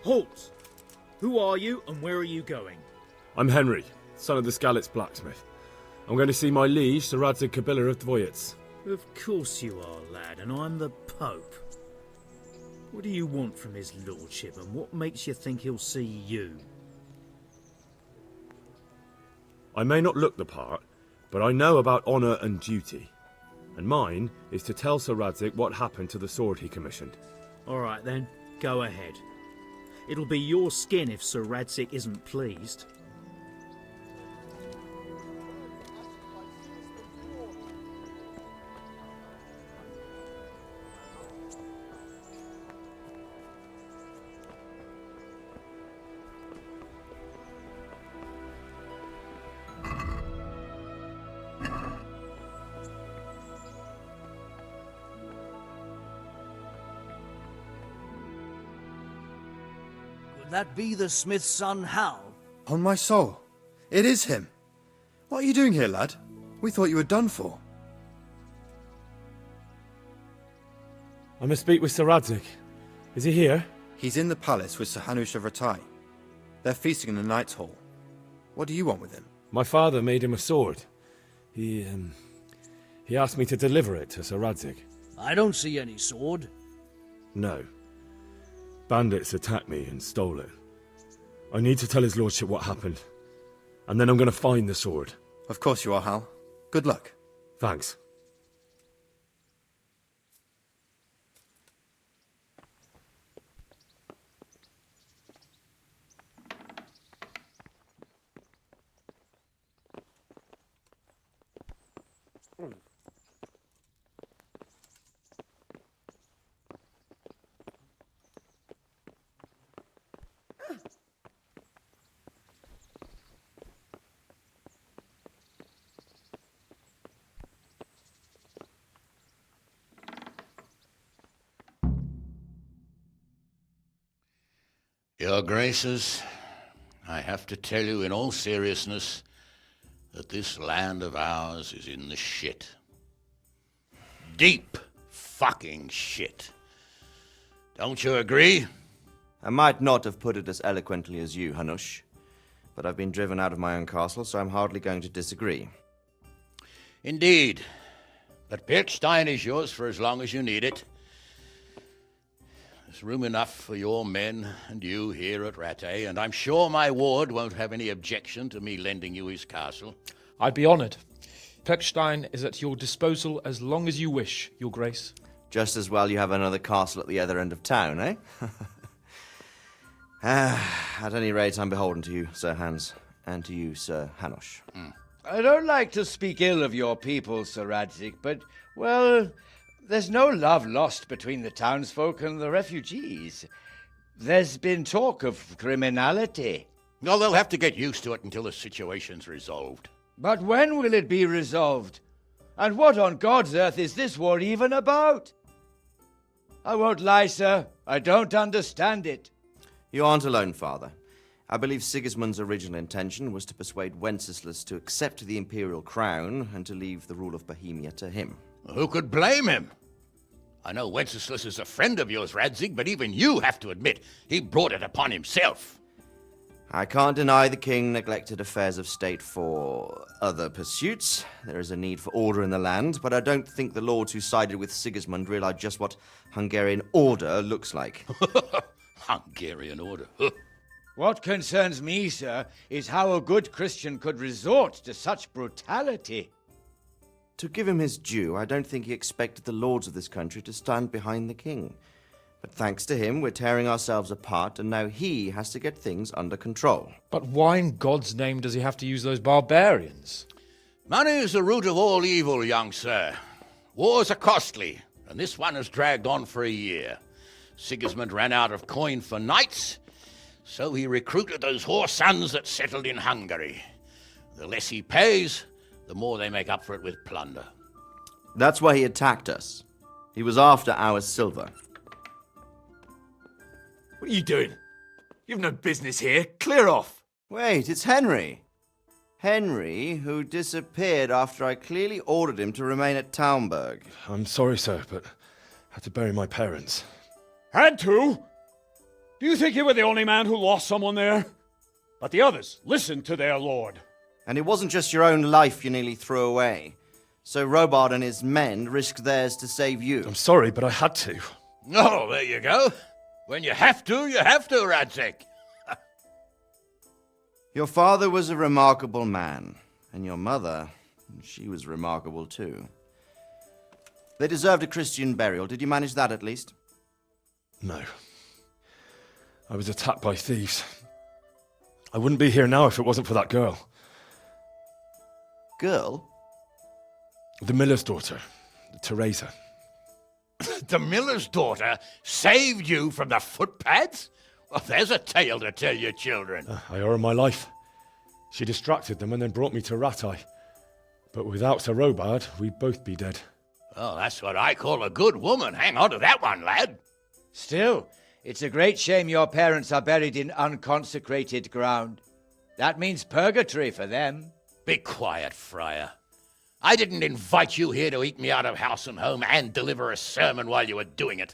Halt! Who are you and where are you going? I'm Henry, son of the Skalitz blacksmith. I'm going to see my liege, Sir Radzig Kabila of Dvoyets. Of course you are, lad, and I'm the Pope. What do you want from his lordship, and what makes you think he'll see you? I may not look the part, but I know about honour and duty. And mine is to tell Sir Radzig what happened to the sword he commissioned. All right then, go ahead. It'll be your skin if Sir Radzig isn't pleased. That be the smith's son, Hal? On my soul, it is him. What are you doing here, lad? We thought you were done for. I must speak with Sir Radzig. Is he here? He's in the palace with Sir Hanush of Rattay. They're feasting in the Knight's Hall. What do you want with him? My father made him a sword. He asked me to deliver it to Sir Radzig. I don't see any sword. No. Bandits attacked me and stole it. I need to tell his lordship what happened. And then I'm going to find the sword. Of course you are, Hal. Good luck. Thanks. Your Graces, I have to tell you in all seriousness that this land of ours is in the shit. Deep fucking shit. Don't you agree? I might not have put it as eloquently as you, Hanush, but I've been driven out of my own castle, so I'm hardly going to disagree. Indeed. But Pirkstein is yours for as long as you need it. There's room enough for your men and you here at Rattay, and I'm sure my ward won't have any objection to me lending you his castle. I'd be honoured. Pirkstein is at your disposal as long as you wish, Your Grace. Just as well you have another castle at the other end of town, eh? At any rate, I'm beholden to you, Sir Hans, and to you, Sir Hanush. I don't like to speak ill of your people, Sir Radzig, but, well, there's no love lost between the townsfolk and the refugees. There's been talk of criminality. Well, they'll have to get used to it until the situation's resolved. But when will it be resolved? And what on God's earth is this war even about? I won't lie, sir. I don't understand it. You aren't alone, Father. I believe Sigismund's original intention was to persuade Wenceslas to accept the imperial crown and to leave the rule of Bohemia to him. Who could blame him? I know Wenceslas is a friend of yours, Radzig, but even you have to admit he brought it upon himself. I can't deny the king neglected affairs of state for other pursuits. There is a need for order in the land, but I don't think the lords who sided with Sigismund realized just what Hungarian order looks like. Hungarian order. What concerns me, sir, is how a good Christian could resort to such brutality. To give him his due, I don't think he expected the lords of this country to stand behind the king. But thanks to him, we're tearing ourselves apart, and now he has to get things under control. But why in God's name does he have to use those barbarians? Money is the root of all evil, young sir. Wars are costly, and this one has dragged on for a year. Sigismund ran out of coin for knights, so he recruited those whore sons that settled in Hungary. The less he pays, the more they make up for it with plunder. That's why he attacked us. He was after our silver. What are you doing? You've no business here. Clear off. Wait, it's Henry. Henry, who disappeared after I clearly ordered him to remain at Taunberg. I'm sorry, sir, but I had to bury my parents. Had to? Do you think you were the only man who lost someone there? But the others listened to their lord. And it wasn't just your own life you nearly threw away. So Robard and his men risked theirs to save you. I'm sorry, but I had to. Oh, there you go. When you have to, Radzik. Your father was a remarkable man, and your mother, she was remarkable too. They deserved a Christian burial. Did you manage that at least? No. I was attacked by thieves. I wouldn't be here now if it wasn't for that girl. Girl? The miller's daughter, Teresa. The miller's daughter saved you from the footpads? Well, there's a tale to tell your children. I owe her my life. She distracted them and then brought me to Rattay. But without Sir Robard, we'd both be dead. Oh, that's what I call a good woman. Hang on to that one, lad. Still, it's a great shame your parents are buried in unconsecrated ground. That means purgatory for them. Be quiet, Friar. I didn't invite you here to eat me out of house and home and deliver a sermon while you were doing it.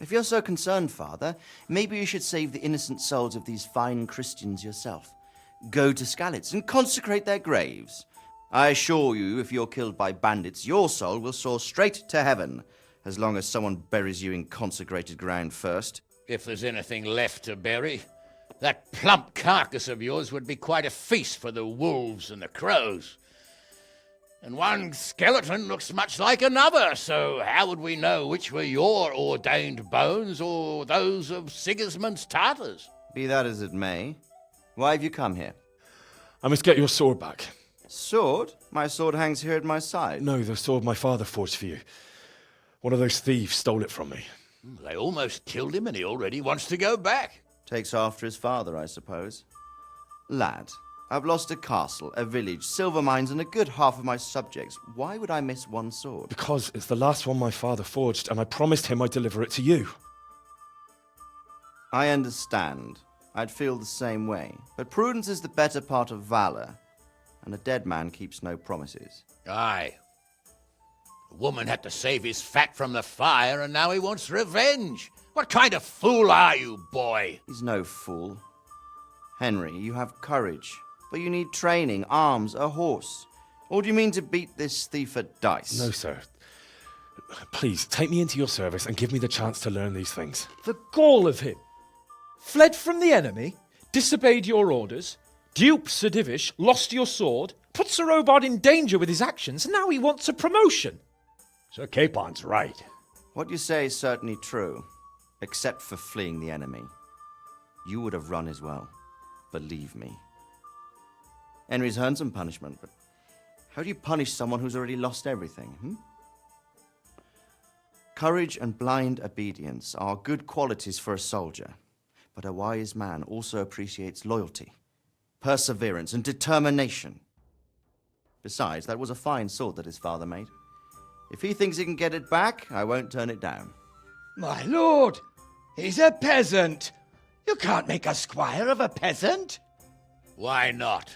If you're so concerned, Father, maybe you should save the innocent souls of these fine Christians yourself. Go to Skalitz and consecrate their graves. I assure you, if you're killed by bandits, your soul will soar straight to heaven, as long as someone buries you in consecrated ground first. If there's anything left to bury, that plump carcass of yours would be quite a feast for the wolves and the crows. And one skeleton looks much like another, so how would we know which were your ordained bones or those of Sigismund's Tartars? Be that as it may, why have you come here? I must get your sword back. Sword? My sword hangs here at my side. No, the sword my father forged for you. One of those thieves stole it from me. They almost killed him and he already wants to go back. Takes after his father, I suppose. Lad, I've lost a castle, a village, silver mines, and a good half of my subjects. Why would I miss one sword? Because it's the last one my father forged, and I promised him I'd deliver it to you. I understand. I'd feel the same way. But prudence is the better part of valor, and a dead man keeps no promises. Aye. The woman had to save his fat from the fire, and now he wants revenge. What kind of fool are you, boy? He's no fool. Henry, you have courage, but you need training, arms, a horse. Or do you mean to beat this thief at dice? No, sir. Please, take me into your service and give me the chance to learn these things. The gall of him. Fled from the enemy, disobeyed your orders, duped Sir Divish, lost your sword, put Sir Robard in danger with his actions, and now he wants a promotion. Sir Capon's right. What you say is certainly true, except for fleeing the enemy. You would have run as well. Believe me. Henry's earned some punishment, but how do you punish someone who's already lost everything, Courage and blind obedience are good qualities for a soldier, but a wise man also appreciates loyalty, perseverance, and determination. Besides, that was a fine sword that his father made. If he thinks he can get it back, I won't turn it down. My lord, he's a peasant. You can't make a squire of a peasant. Why not?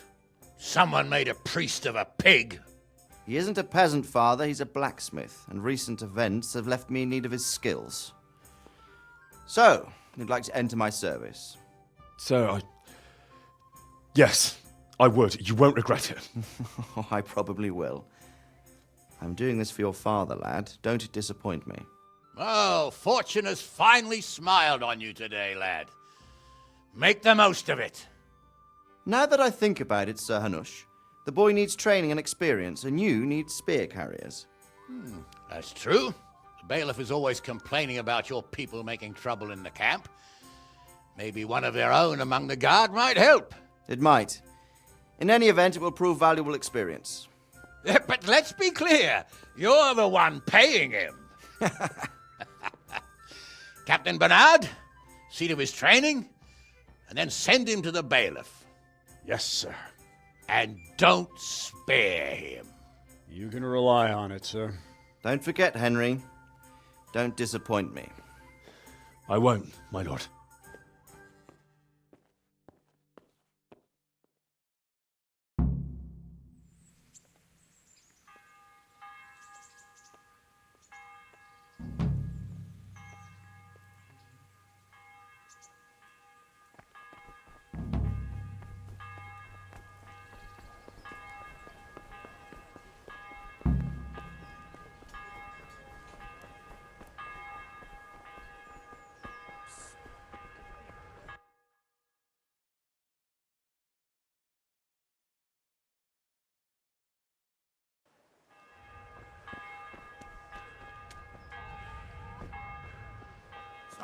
Someone made a priest of a pig. He isn't a peasant, father, he's a blacksmith, and recent events have left me in need of his skills. So, you'd like to enter my service? Sir, Yes, I would. You won't regret it. Oh, I probably will. I'm doing this for your father, lad. Don't disappoint me. Oh, fortune has finally smiled on you today, lad. Make the most of it. Now that I think about it, Sir Hanush, the boy needs training and experience, and you need spear carriers. That's true. The bailiff is always complaining about your people making trouble in the camp. Maybe one of their own among the guard might help. It might. In any event, it will prove valuable experience. But let's be clear. You're the one paying him. Captain Bernard, see to his training, and then send him to the bailiff. Yes, sir. And don't spare him. You can rely on it, sir. Don't forget, Henry. Don't disappoint me. I won't, my lord.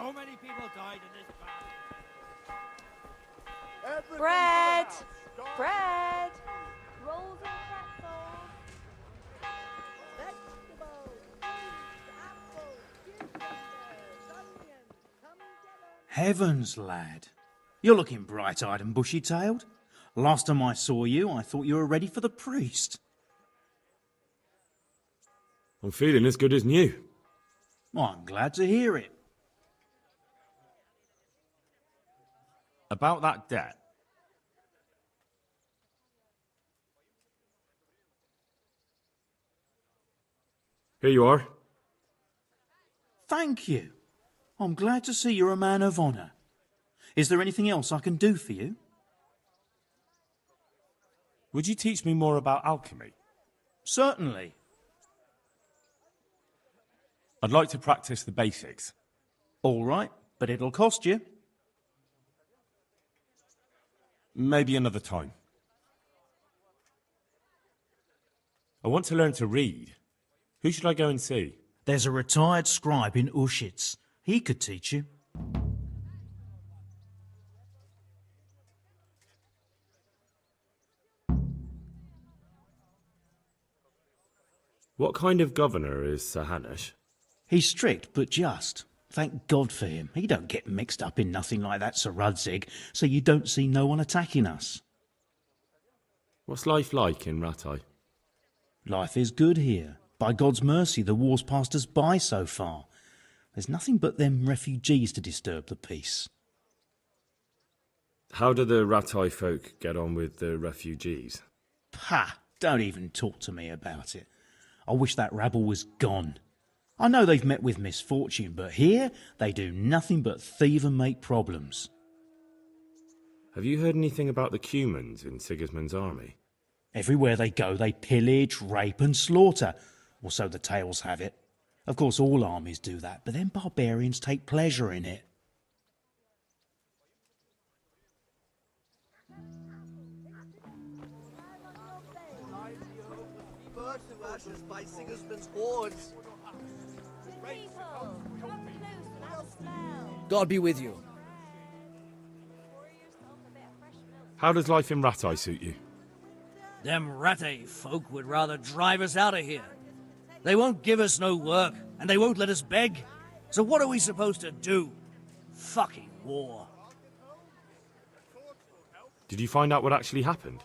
So many people died in this battle. Bread! Bread! Rolls and pretzels. Heavens, lad. You're looking bright-eyed and bushy-tailed. Last time I saw you, I thought you were ready for the priest. I'm feeling as good as new. I'm glad to hear it. About that debt. Here you are. Thank you. I'm glad to see you're a man of honour. Is there anything else I can do for you? Would you teach me more about alchemy? Certainly. I'd like to practice the basics. All right, but it'll cost you. Maybe another time. I want to learn to read. Who should I go and see? There's a retired scribe in Ushitz. He could teach you. What kind of governor is Sir Hanush? He's strict, but just. Thank God for him. He don't get mixed up in nothing like that, Sir Rudzig, so you don't see no one attacking us. What's life like in Rattay? Life is good here. By God's mercy, the war's passed us by so far. There's nothing but them refugees to disturb the peace. How do the Rattay folk get on with the refugees? Pah! Don't even talk to me about it. I wish that rabble was gone. I know they've met with misfortune, but here they do nothing but thieve and make problems. Have you heard anything about the Cumans in Sigismund's army? Everywhere they go, they pillage, rape and slaughter, or so the tales have it. Of course, all armies do that, but them barbarians take pleasure in it. By Sigismund's hordes. God be with you. How does life in Rattay suit you? Them Rattay folk would rather drive us out of here. They won't give us no work, and they won't let us beg. So what are we supposed to do? Fucking war. Did you find out what actually happened?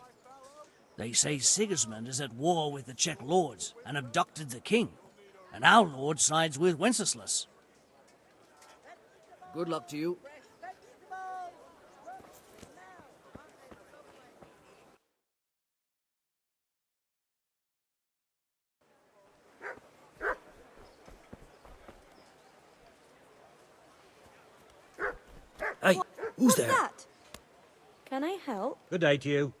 They say Sigismund is at war with the Czech lords and abducted the king, and our lord sides with Wenceslas. Good luck to you. Hey, who's there? That? Can I help? Good day to you.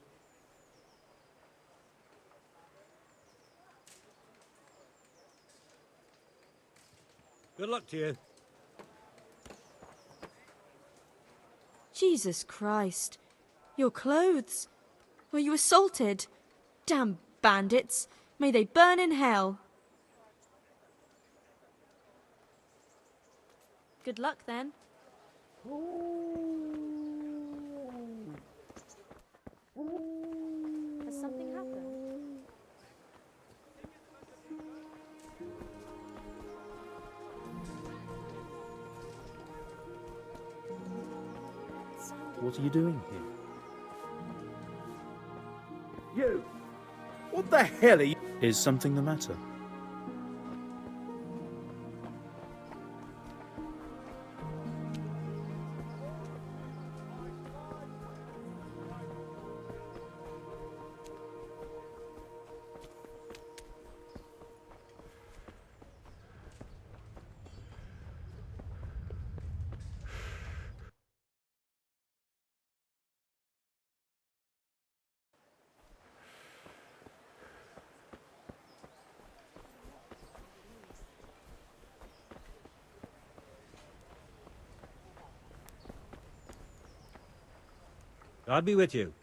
Good luck to you. Jesus Christ. Your clothes. Were you assaulted? Damn bandits. May they burn in hell. Good luck then. Has something happened? What are you doing here? You! What the hell are you... Is something the matter? God be with you.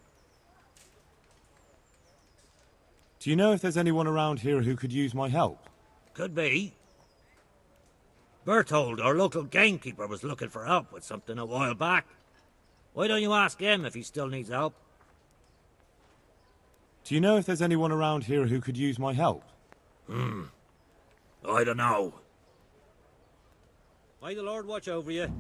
Do you know if there's anyone around here who could use my help? Could be. Berthold, our local gamekeeper, was looking for help with something a while back. Why don't you ask him if he still needs help? Do you know if there's anyone around here who could use my help? I don't know. May the Lord watch over you.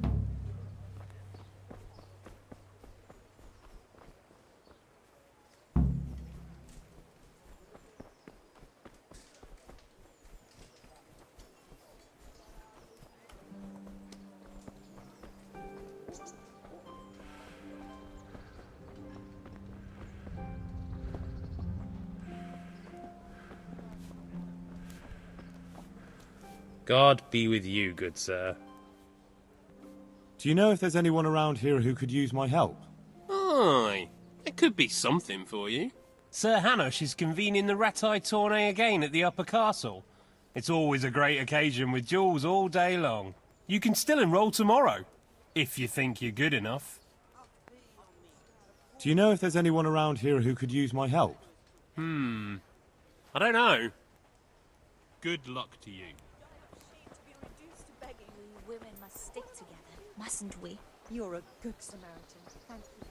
God be with you, good sir. Do you know if there's anyone around here who could use my help? Aye, it could be something for you. Sir Hanush is convening the Ratai tourney again at the Upper Castle. It's always a great occasion with duels all day long. You can still enroll tomorrow, if you think you're good enough. Do you know if there's anyone around here who could use my help? I don't know. Good luck to you. We women must stick together, mustn't we? You're a good Samaritan. Thank you.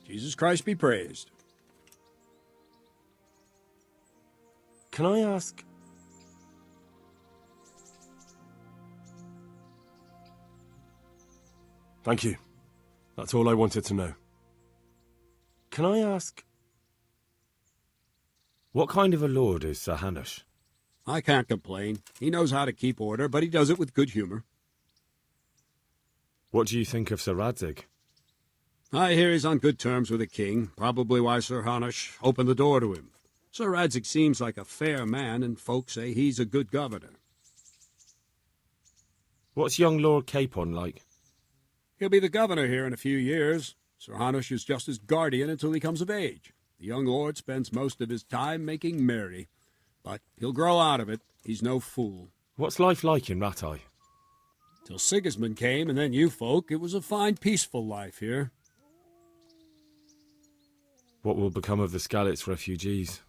Jesus Christ be praised. Can I ask... Thank you. That's all I wanted to know. Can I ask... What kind of a lord is Sir Hanush? I can't complain. He knows how to keep order, but he does it with good humor. What do you think of Sir Radzig? I hear he's on good terms with the king, probably why Sir Hanush opened the door to him. Sir Radzig seems like a fair man, and folk say he's a good governor. What's young Lord Capon like? He'll be the governor here in a few years. Sir Hanush is just his guardian until he comes of age. The young lord spends most of his time making merry, but he'll grow out of it. He's no fool. What's life like in Ratai? Till Sigismund came, and then you folk, it was a fine, peaceful life here. What will become of the Skalitz refugees?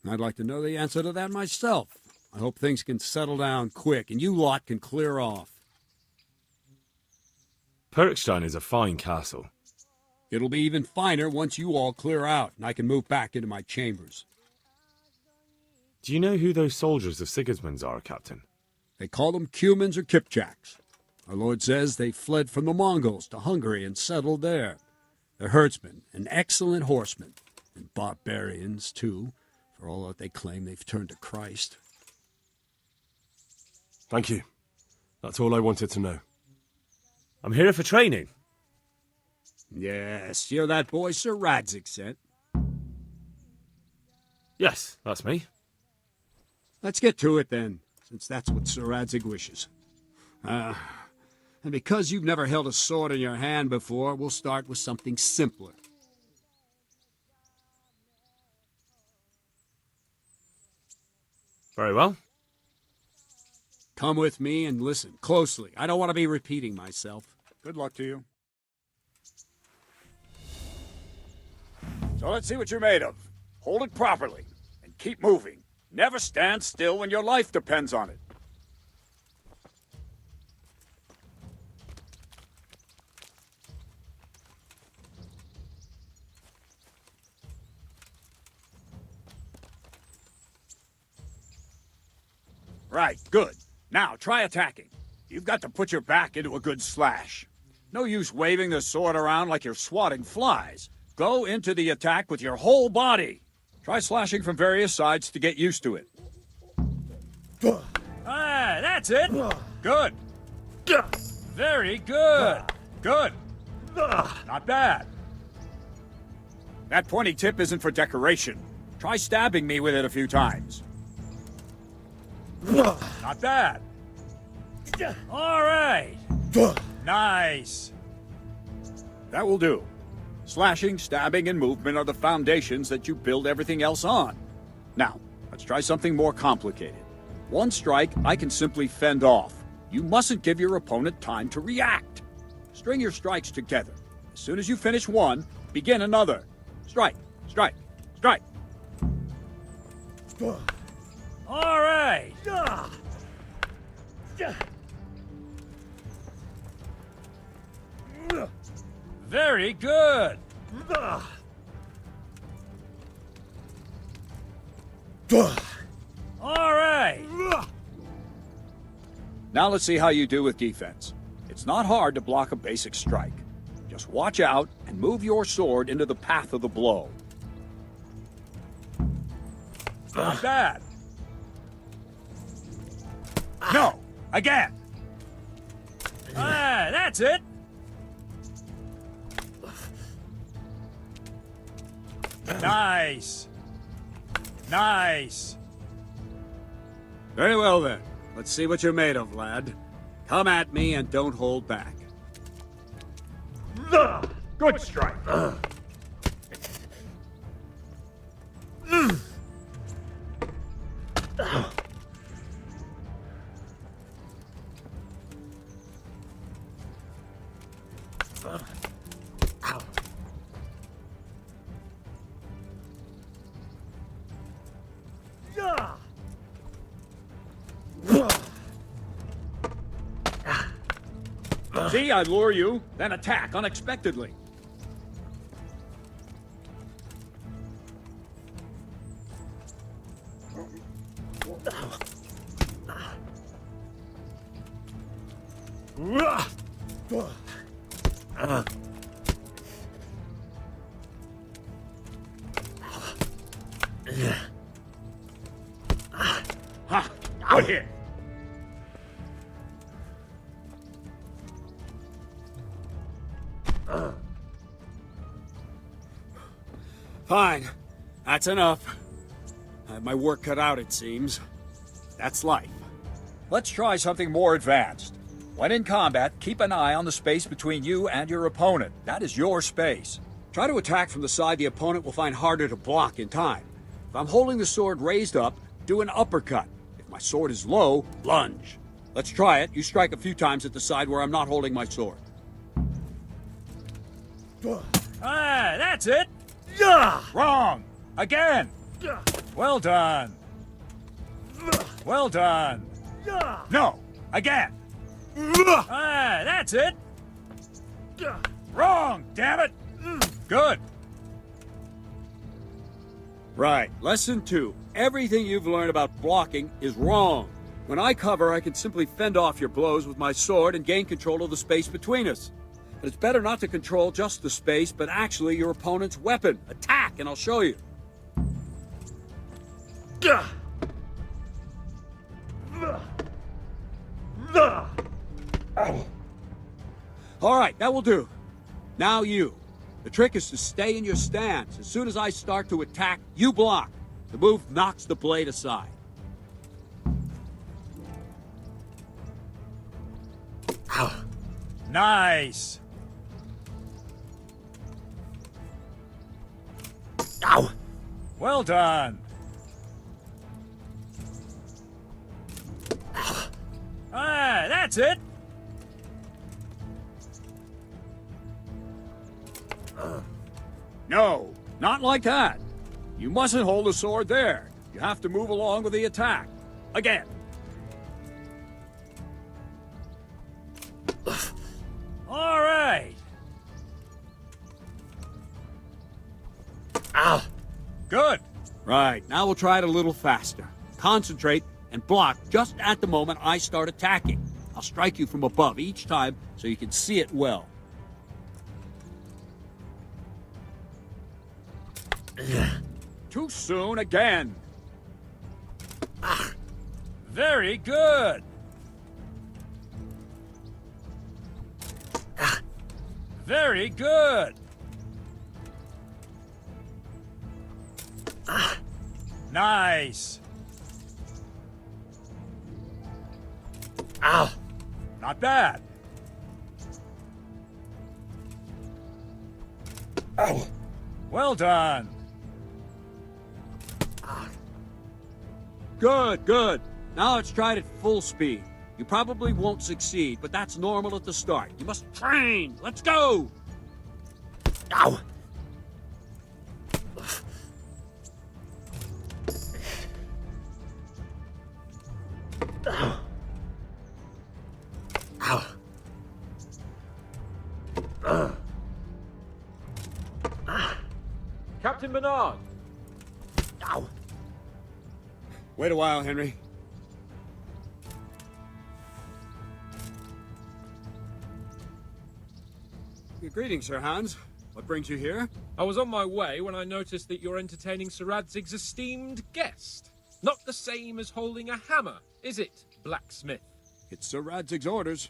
I'd like to know the answer to that myself. I hope things can settle down quick, and you lot can clear off. Perkstein is a fine castle. It'll be even finer once you all clear out and I can move back into my chambers. Do you know who those soldiers of Sigismund's are, Captain? They call them Cumans or Kipchaks. Our lord says they fled from the Mongols to Hungary and settled there. They're herdsmen and excellent horsemen, and barbarians, too, for all that they claim they've turned to Christ. Thank you. That's all I wanted to know. I'm here for training. Yes, you're that boy Sir Radzig sent. Yes, that's me. Let's get to it, then, since that's what Sir Radzig wishes. And because you've never held a sword in your hand before, we'll start with something simpler. Very well. Come with me and listen closely. I don't want to be repeating myself. Good luck to you. So let's see what you're made of. Hold it properly and keep moving. Never stand still when your life depends on it. Right, good. Now, try attacking. You've got to put your back into a good slash. No use waving the sword around like you're swatting flies. Go into the attack with your whole body. Try slashing from various sides to get used to it. Ah, that's it. Good. Very good. Good. Not bad. That pointy tip isn't for decoration. Try stabbing me with it a few times. Not bad. All right. Nice. That will do. Slashing, stabbing, and movement are the foundations that you build everything else on. Now, let's try something more complicated. One strike I can simply fend off. You mustn't give your opponent time to react. String your strikes together. As soon as you finish one, begin another. Strike, strike, strike. All right. Very good. All right. Now let's see how you do with defense. It's not hard to block a basic strike. Just watch out and move your sword into the path of the blow. Not bad. No, again. Ah, that's it. Nice. Nice. Very well, then. Let's see what you're made of, lad. Come at me and don't hold back. Good strike. See, I lure you, then attack unexpectedly. Ha! Good hit. Fine. That's enough. I have my work cut out, it seems. That's life. Let's try something more advanced. When in combat, keep an eye on the space between you and your opponent. That is your space. Try to attack from the side the opponent will find harder to block in time. If I'm holding the sword raised up, do an uppercut. If my sword is low, lunge. Let's try it. You strike a few times at the side where I'm not holding my sword. Ah, that's it. Wrong. Again. Well done. Well done. No. Again. Ah, that's it. Wrong, damn it! Good. Right, lesson 2. Everything you've learned about blocking is wrong. When I cover, I can simply fend off your blows with my sword and gain control of the space between us. But it's better not to control just the space, but actually your opponent's weapon. Attack, and I'll show you. All right, that will do. Now you. The trick is to stay in your stance. As soon as I start to attack, you block. The move knocks the blade aside. Nice! Ow! Well done! Ah, that's it! No, not like that. You mustn't hold the sword there. You have to move along with the attack. Again. All right. Ow. Good. Right, now we'll try it a little faster. Concentrate and block just at the moment I start attacking. I'll strike you from above each time so you can see it well. Too soon again. Very good. Very good. Nice. Ow. Not bad. Ow. Well done. Good, good. Now let's try it at full speed. You probably won't succeed, but that's normal at the start. You must train. Let's go. Ow. Ow. Ow. Captain Bernard! Ow. Wait a while, Henry. Greetings, Sir Hans. What brings you here? I was on my way when I noticed that you're entertaining Sir Radzig's esteemed guest. Not the same as holding a hammer, is it, blacksmith? It's Sir Radzig's orders.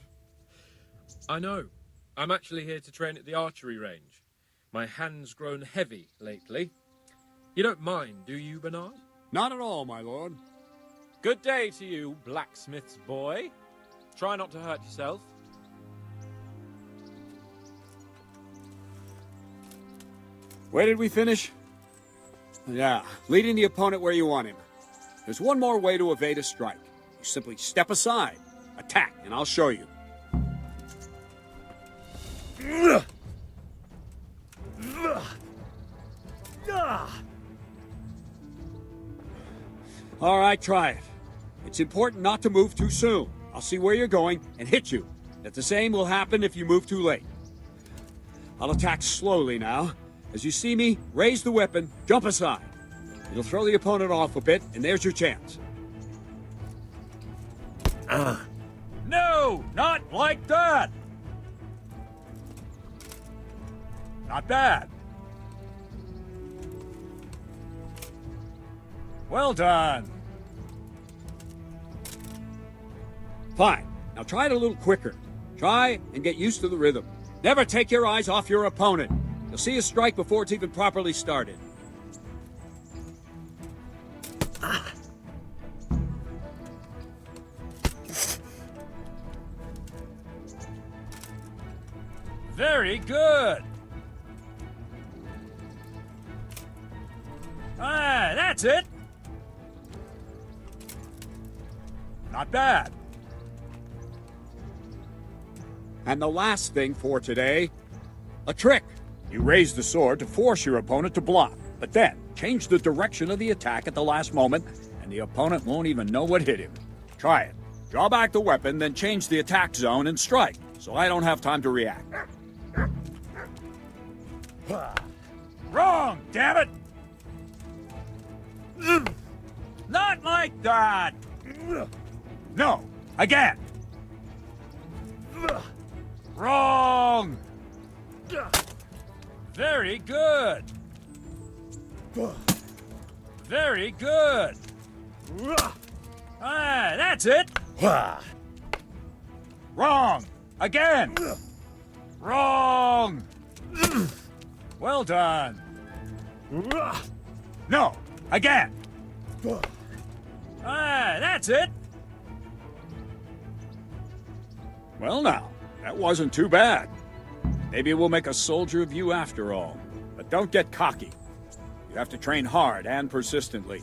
I know. I'm actually here to train at the archery range. My hand's grown heavy lately. You don't mind, do you, Bernard? Not at all, my lord. Good day to you, blacksmith's boy. Try not to hurt yourself. Where did we finish? Yeah, leading the opponent where you want him. There's one more way to evade a strike. You simply step aside, attack, and I'll show you. All right, try it. It's important not to move too soon. I'll see where you're going and hit you. That the same will happen if you move too late. I'll attack slowly now. As you see me, raise the weapon, jump aside. It'll throw the opponent off a bit, and there's your chance. No, not like that! Not bad. Well done. Fine. Now try it a little quicker. Try and get used to the rhythm. Never take your eyes off your opponent. You'll see a strike before it's even properly started. Very good. Ah, that's it. Not bad. And the last thing for today, a trick. You raise the sword to force your opponent to block, but then change the direction of the attack at the last moment, and the opponent won't even know what hit him. Try it. Draw back the weapon, then change the attack zone and strike, so I don't have time to react. Wrong, damn it! Not like that! No, again! Wrong! Very good! Very good! Ah, that's it! Wrong! Again! Wrong! Well done! No! Again! Ah, that's it! Well now, that wasn't too bad. Maybe we'll make a soldier of you after all. But don't get cocky. You have to train hard and persistently.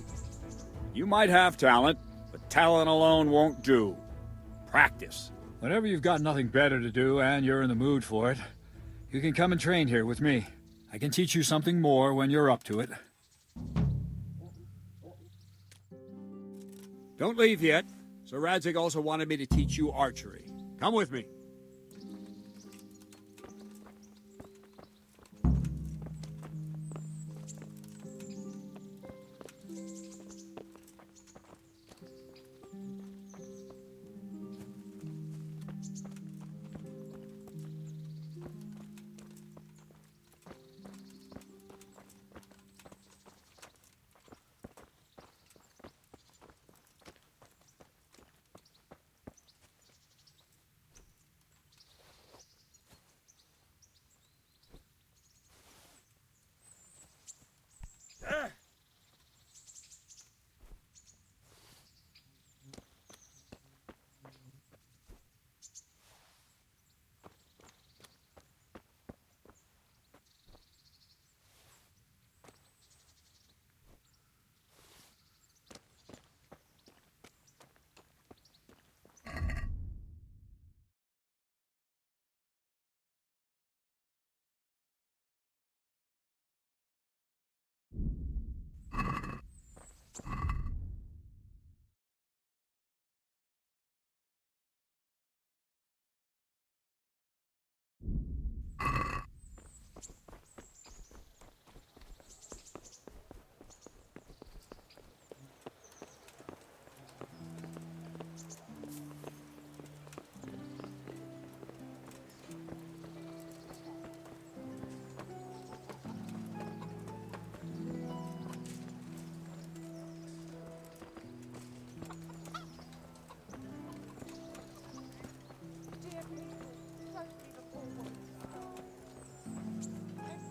You might have talent, but talent alone won't do. Practice. Whenever you've got nothing better to do and you're in the mood for it, you can come and train here with me. I can teach you something more when you're up to it. Don't leave yet. Sir Radzig also wanted me to teach you archery. Come with me.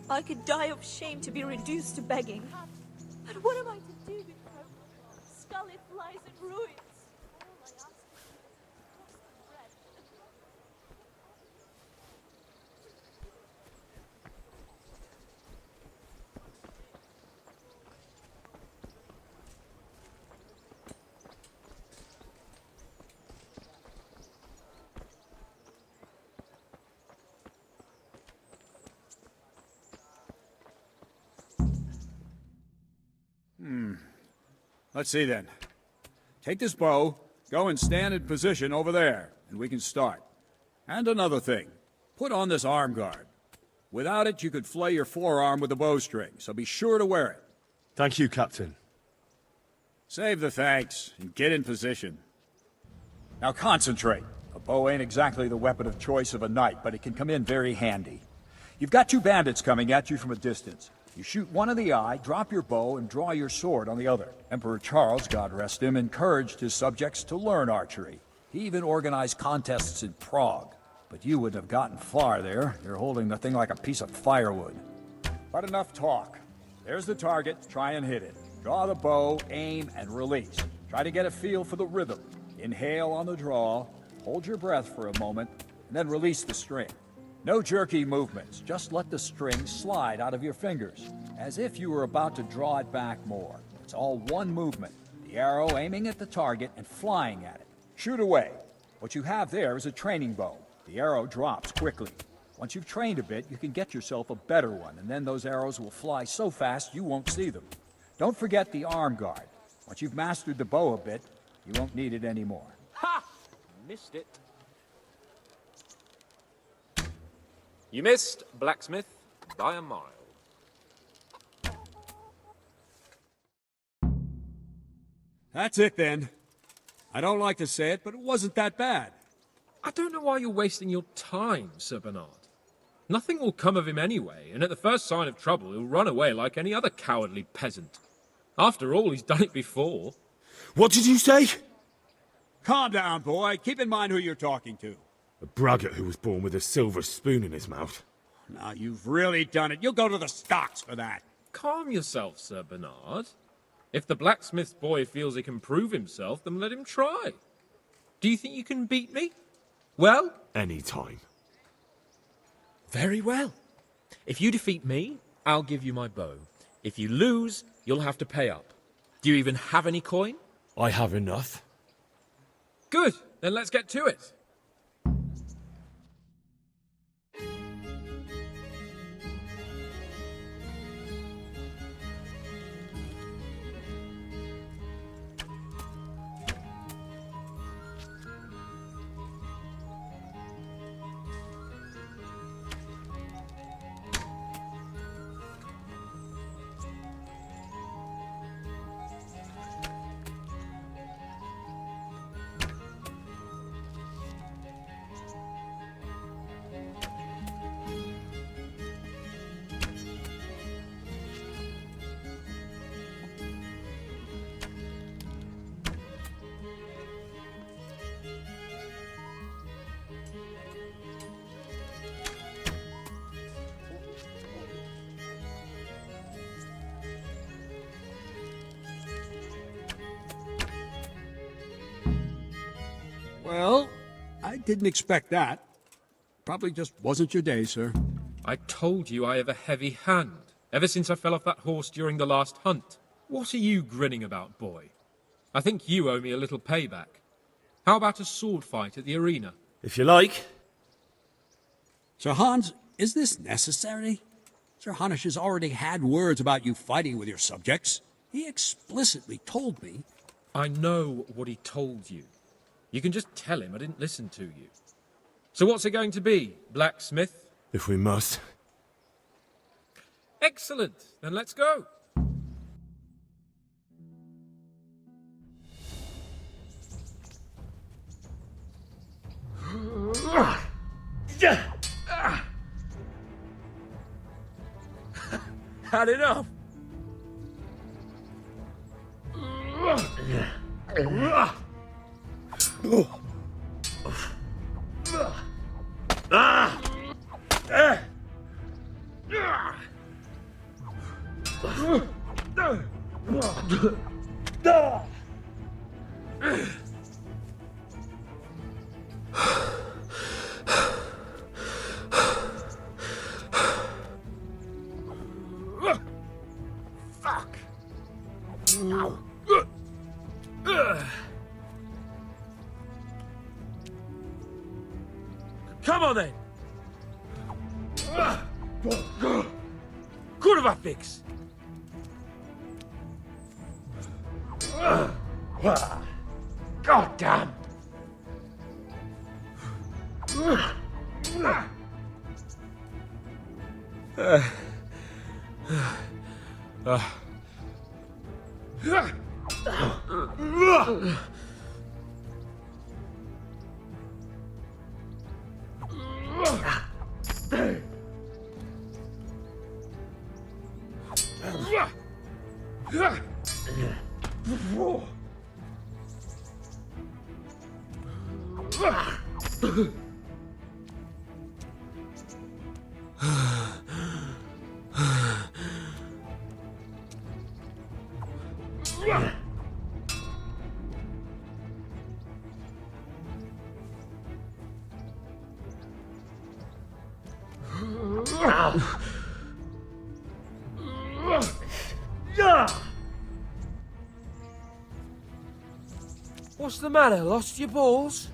I could die of shame to be reduced to begging. But what am I to do with her? Scarlet lies in ruins. All I ask is the bread. Let's see then. Take this bow, go and stand in position over there, and we can start. And another thing, put on this arm guard. Without it, you could flay your forearm with a bowstring, so be sure to wear it. Thank you, Captain. Save the thanks, and get in position. Now concentrate. A bow ain't exactly the weapon of choice of a knight, but it can come in very handy. You've got two bandits coming at you from a distance. You shoot one in the eye, drop your bow, and draw your sword on the other. Emperor Charles, God rest him, encouraged his subjects to learn archery. He even organized contests in Prague. But you wouldn't have gotten far there. You're holding the thing like a piece of firewood. But enough talk. There's the target. Try and hit it. Draw the bow, aim, and release. Try to get a feel for the rhythm. Inhale on the draw, hold your breath for a moment, and then release the string. No jerky movements, just let the string slide out of your fingers, as if you were about to draw it back more. It's all one movement, the arrow aiming at the target and flying at it. Shoot away. What you have there is a training bow. The arrow drops quickly. Once you've trained a bit, you can get yourself a better one, and then those arrows will fly so fast you won't see them. Don't forget the arm guard. Once you've mastered the bow a bit, you won't need it anymore. Ha! Missed it. You missed, blacksmith, by a mile. That's it then. I don't like to say it, but it wasn't that bad. I don't know why you're wasting your time, Sir Bernard. Nothing will come of him anyway, and at the first sign of trouble he'll run away like any other cowardly peasant. After all, he's done it before. What did you say? Calm down, boy. Keep in mind who you're talking to. A braggart who was born with a silver spoon in his mouth. Now, you've really done it. You'll go to the stocks for that. Calm yourself, Sir Bernard. If the blacksmith's boy feels he can prove himself, then let him try. Do you think you can beat me? Well? Any time. Very well. If you defeat me, I'll give you my bow. If you lose, you'll have to pay up. Do you even have any coin? I have enough. Good. Then let's get to it. Well, I didn't expect that. Probably just wasn't your day, sir. I told you I have a heavy hand, ever since I fell off that horse during the last hunt. What are you grinning about, boy? I think you owe me a little payback. How about a sword fight at the arena? If you like. Sir Hans, is this necessary? Sir Hanush has already had words about you fighting with your subjects. He explicitly told me. I know what he told you. You can just tell him I didn't listen to you. So what's it going to be, blacksmith? If we must. Excellent. Then let's go. Had enough. Fuck. Come on then. Kurwa fix. God damn. What's the matter? Lost your balls?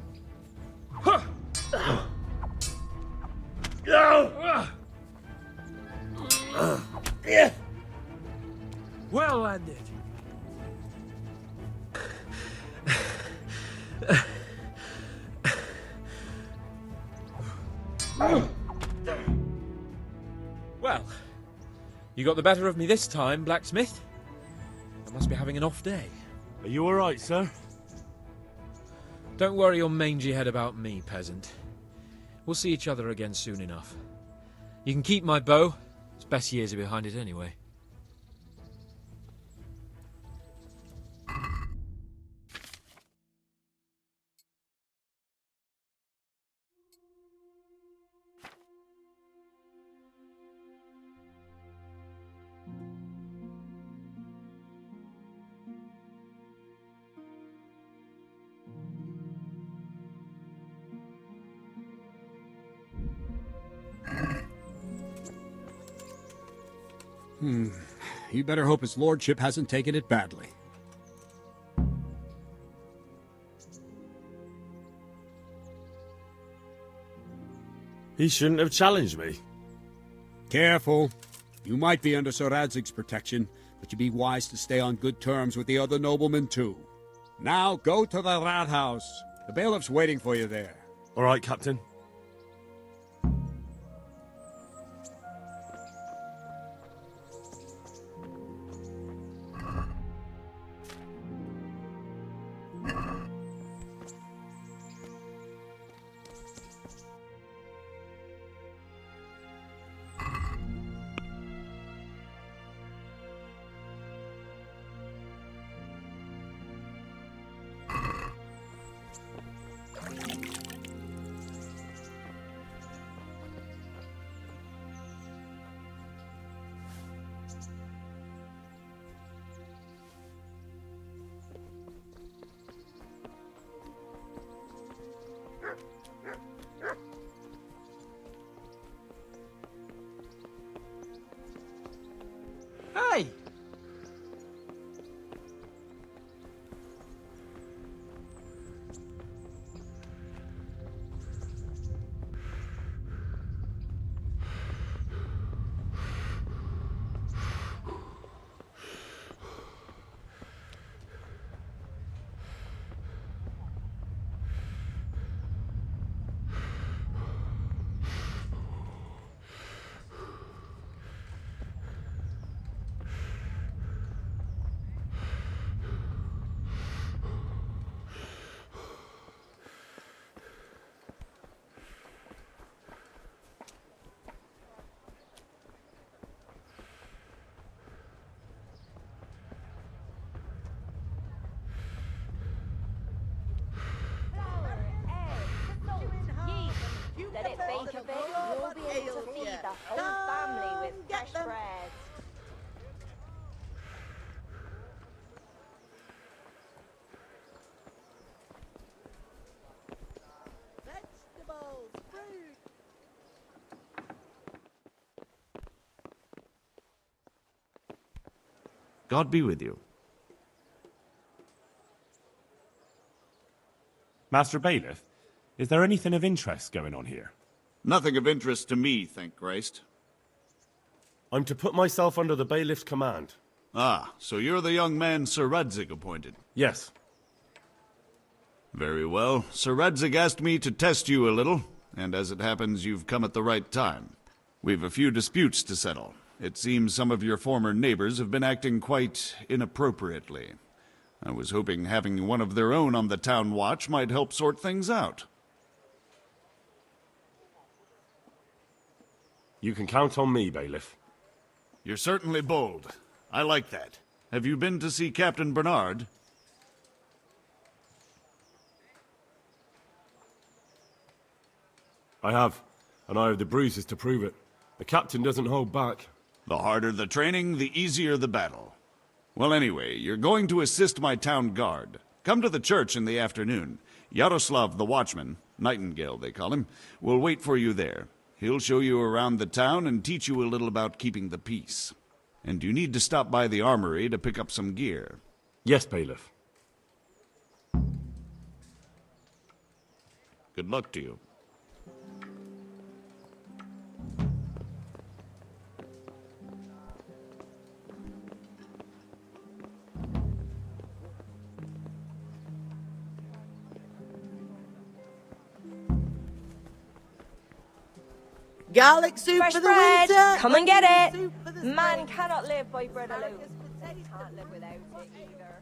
Well landed. Well, you got the better of me this time, blacksmith. I must be having an off day. Are you alright, sir? Don't worry your mangy head about me, peasant. We'll see each other again soon enough. You can keep my bow. Its best years are behind it anyway. You better hope his lordship hasn't taken it badly. He shouldn't have challenged me. Careful. You might be under Sir Radzig's protection, but you'd be wise to stay on good terms with the other noblemen too. Now go to the rat house. The bailiff's waiting for you there. Alright, Captain. Hey! Let it bake a bit, you'll be able to feed the whole family with fresh bread. Vegetables, fruit. God be with you. Master Bailiff, is there anything of interest going on here? Nothing of interest to me, thank Christ. I'm to put myself under the bailiff's command. Ah, so you're the young man Sir Radzig appointed. Yes. Very well. Sir Radzig asked me to test you a little, and as it happens, you've come at the right time. We've a few disputes to settle. It seems some of your former neighbors have been acting quite inappropriately. I was hoping having one of their own on the town watch might help sort things out. You can count on me, Bailiff. You're certainly bold. I like that. Have you been to see Captain Bernard? I have, and I have the bruises to prove it. The captain doesn't hold back. The harder the training, the easier the battle. Well, anyway, you're going to assist my town guard. Come to the church in the afternoon. Yaroslav the watchman, Nightingale they call him, will wait for you there. He'll show you around the town and teach you a little about keeping the peace. And you need to stop by the armory to pick up some gear. Yes, Bailiff. Good luck to you. Garlic soup Fresh for the bread. winter. Come and get onion it. soup for the Man spring. cannot live by bread alone. Asparagus potato. Can't live without it either.